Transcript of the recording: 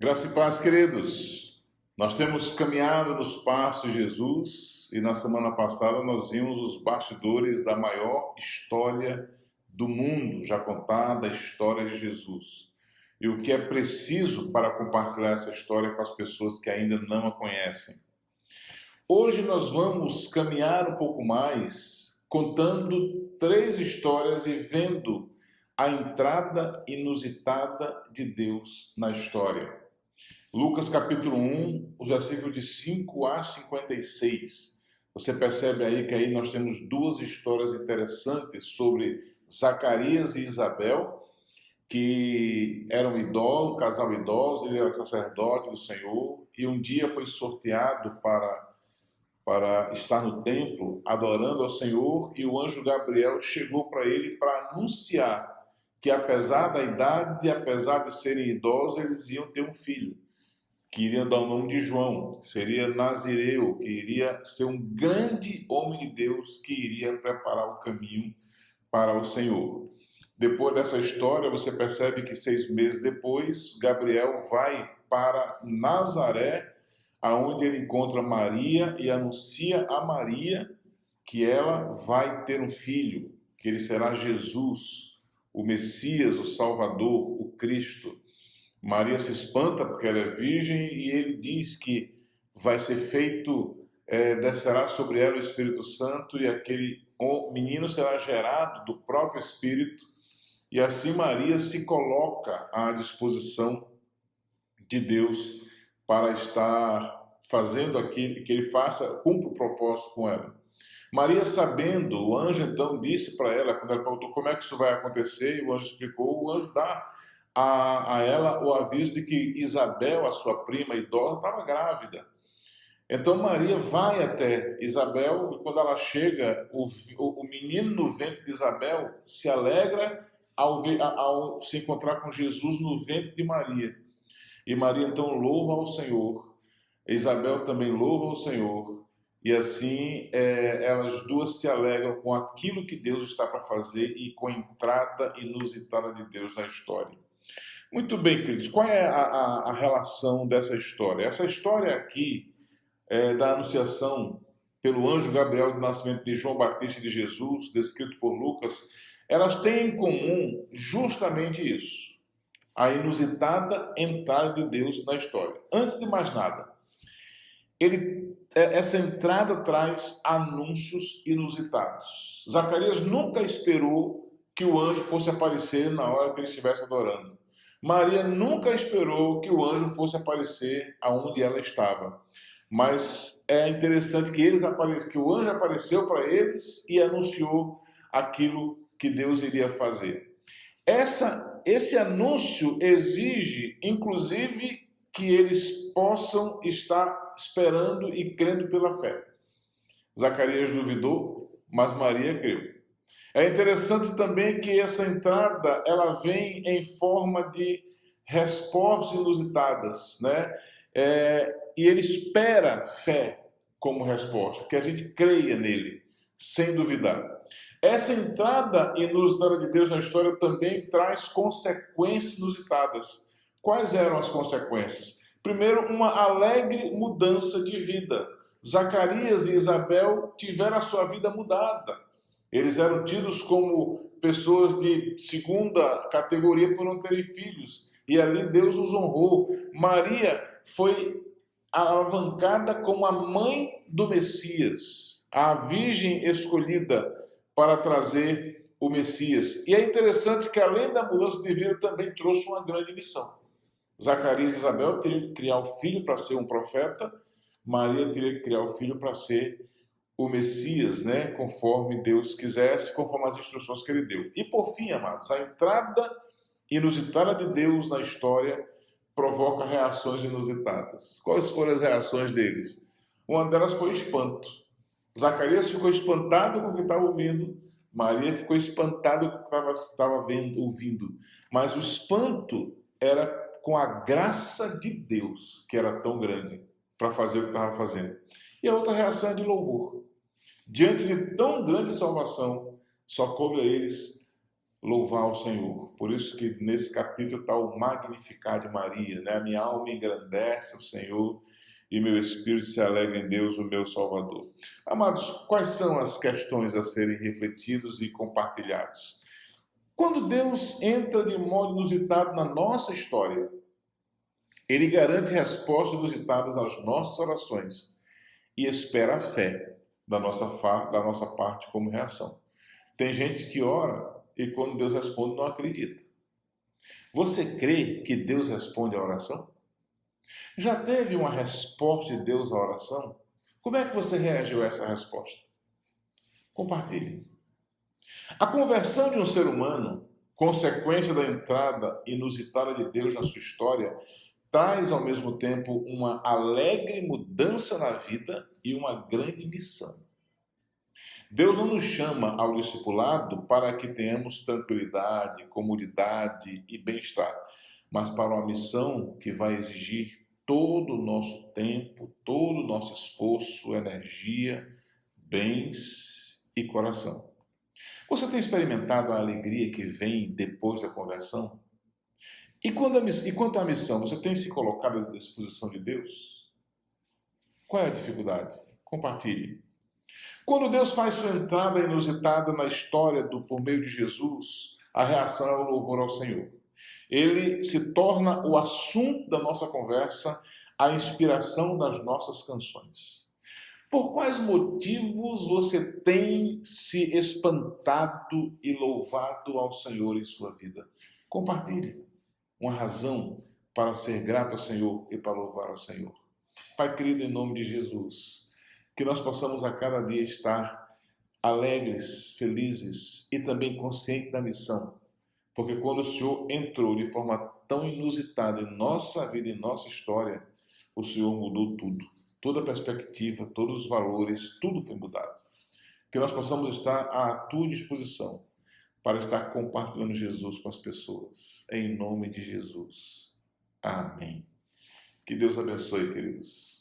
Graça e paz, queridos. Nós temos caminhado nos passos de Jesus e na semana passada nós vimos os bastidores da maior história do mundo, já contada, a história de Jesus. E o que é preciso para compartilhar essa história com as pessoas que ainda não a conhecem. Hoje nós vamos caminhar um pouco mais, contando 3 histórias e vendo a entrada inusitada de Deus na história. Lucas capítulo 1, os versículos de 5 a 56. Você percebe aí que aí nós temos 2 histórias interessantes sobre Zacarias e Isabel, que eram idosos, casal idoso, ele era sacerdote do Senhor, e um dia foi sorteado para estar no templo adorando ao Senhor, e o anjo Gabriel chegou para ele para anunciar que apesar da idade, apesar de serem idosos, eles iam ter um filho, que iria dar o nome de João, que seria Nazireu, que iria ser um grande homem de Deus, que iria preparar o caminho para o Senhor. Depois dessa história, você percebe que 6 meses depois, Gabriel vai para Nazaré, aonde ele encontra Maria e anuncia a Maria que ela vai ter um filho, que ele será Jesus, o Messias, o Salvador, o Cristo. Maria se espanta porque ela é virgem e ele diz que vai ser feito, descerá sobre ela o Espírito Santo e aquele menino será gerado do próprio Espírito. E assim Maria se coloca à disposição de Deus para estar fazendo aquilo que ele faça, cumpra o propósito com ela. Maria, sabendo, o anjo então disse para ela, quando ela perguntou como é que isso vai acontecer, e o anjo explicou, o anjo dá a ela o aviso de que Isabel, a sua prima idosa, estava grávida. Então Maria vai até Isabel, e quando ela chega, o menino no ventre de Isabel se alegra ao se encontrar com Jesus no ventre de Maria. E Maria então louva ao Senhor, Isabel também louva ao Senhor, e assim elas duas se alegram com aquilo que Deus está para fazer e com a entrada inusitada de Deus na história. Muito bem, queridos, qual é a relação dessa história? Essa história aqui da anunciação pelo anjo Gabriel do nascimento de João Batista e de Jesus, descrito por Lucas, elas têm em comum justamente isso, a inusitada entrada de Deus na história. Antes de mais nada, essa entrada traz anúncios inusitados. Zacarias nunca esperou que o anjo fosse aparecer na hora que ele estivesse adorando. Maria nunca esperou que o anjo fosse aparecer aonde ela estava. Mas é interessante que o anjo apareceu para eles e anunciou aquilo que Deus iria fazer. Esse anúncio exige, inclusive, que eles possam estar esperando e crendo pela fé. Zacarias duvidou, mas Maria creu. É interessante também que essa entrada ela vem em forma de respostas inusitadas, né? E ele espera fé como resposta, que a gente creia nele, sem duvidar. Essa entrada inusitada de Deus na história também traz consequências inusitadas. Quais eram as consequências? Primeiro, uma alegre mudança de vida. Zacarias e Isabel tiveram a sua vida mudada. Eles eram tidos como pessoas de segunda categoria por não terem filhos. E ali Deus os honrou. Maria foi alavancada como a mãe do Messias, a virgem escolhida para trazer o Messias. E é interessante que além da mudança de vida também trouxe uma grande lição. Zacarias e Isabel teriam que criar o filho para ser um profeta, Maria teria que criar o filho para ser o Messias, né? Conforme Deus quisesse, conforme as instruções que ele deu. E por fim, amados, a entrada inusitada de Deus na história provoca reações inusitadas. Quais foram as reações deles? Uma delas foi espanto. Zacarias ficou espantado com o que estava ouvindo, Maria ficou espantada com o que estava ouvindo. Mas o espanto era com a graça de Deus, que era tão grande, para fazer o que estava fazendo. E a outra reação é de louvor. Diante de tão grande salvação, só coube a eles louvar o Senhor. Por isso que nesse capítulo está o Magnificar de Maria, né? A minha alma engrandece o Senhor e meu espírito se alegra em Deus, o meu Salvador. Amados, quais são as questões a serem refletidos e compartilhados? Quando Deus entra de modo inusitado na nossa história, Ele garante respostas inusitadas às nossas orações e espera a fé da nossa parte como reação. Tem gente que ora e quando Deus responde não acredita. Você crê que Deus responde à oração? Já teve uma resposta de Deus à oração? Como é que você reagiu a essa resposta? Compartilhe. A conversão de um ser humano, consequência da entrada inusitada de Deus na sua história, traz ao mesmo tempo uma alegre mudança na vida e uma grande missão. Deus não nos chama ao discipulado para que tenhamos tranquilidade, comodidade e bem-estar, mas para uma missão que vai exigir todo o nosso tempo, todo o nosso esforço, energia, bens e coração. Você tem experimentado a alegria que vem depois da conversão? E quanto à missão, você tem se colocado à disposição de Deus? Qual é a dificuldade? Compartilhe. Quando Deus faz sua entrada inusitada na história por meio de Jesus, a reação é o louvor ao Senhor. Ele se torna o assunto da nossa conversa, a inspiração das nossas canções. Por quais motivos você tem se espantado e louvado ao Senhor em sua vida? Compartilhe uma razão para ser grato ao Senhor e para louvar ao Senhor. Pai querido, em nome de Jesus, que nós possamos a cada dia estar alegres, felizes e também conscientes da missão. Porque quando o Senhor entrou de forma tão inusitada em nossa vida, em nossa história, o Senhor mudou tudo. Toda a perspectiva, todos os valores, tudo foi mudado. Que nós possamos estar à tua disposição para estar compartilhando Jesus com as pessoas. Em nome de Jesus. Amém. Que Deus abençoe, queridos.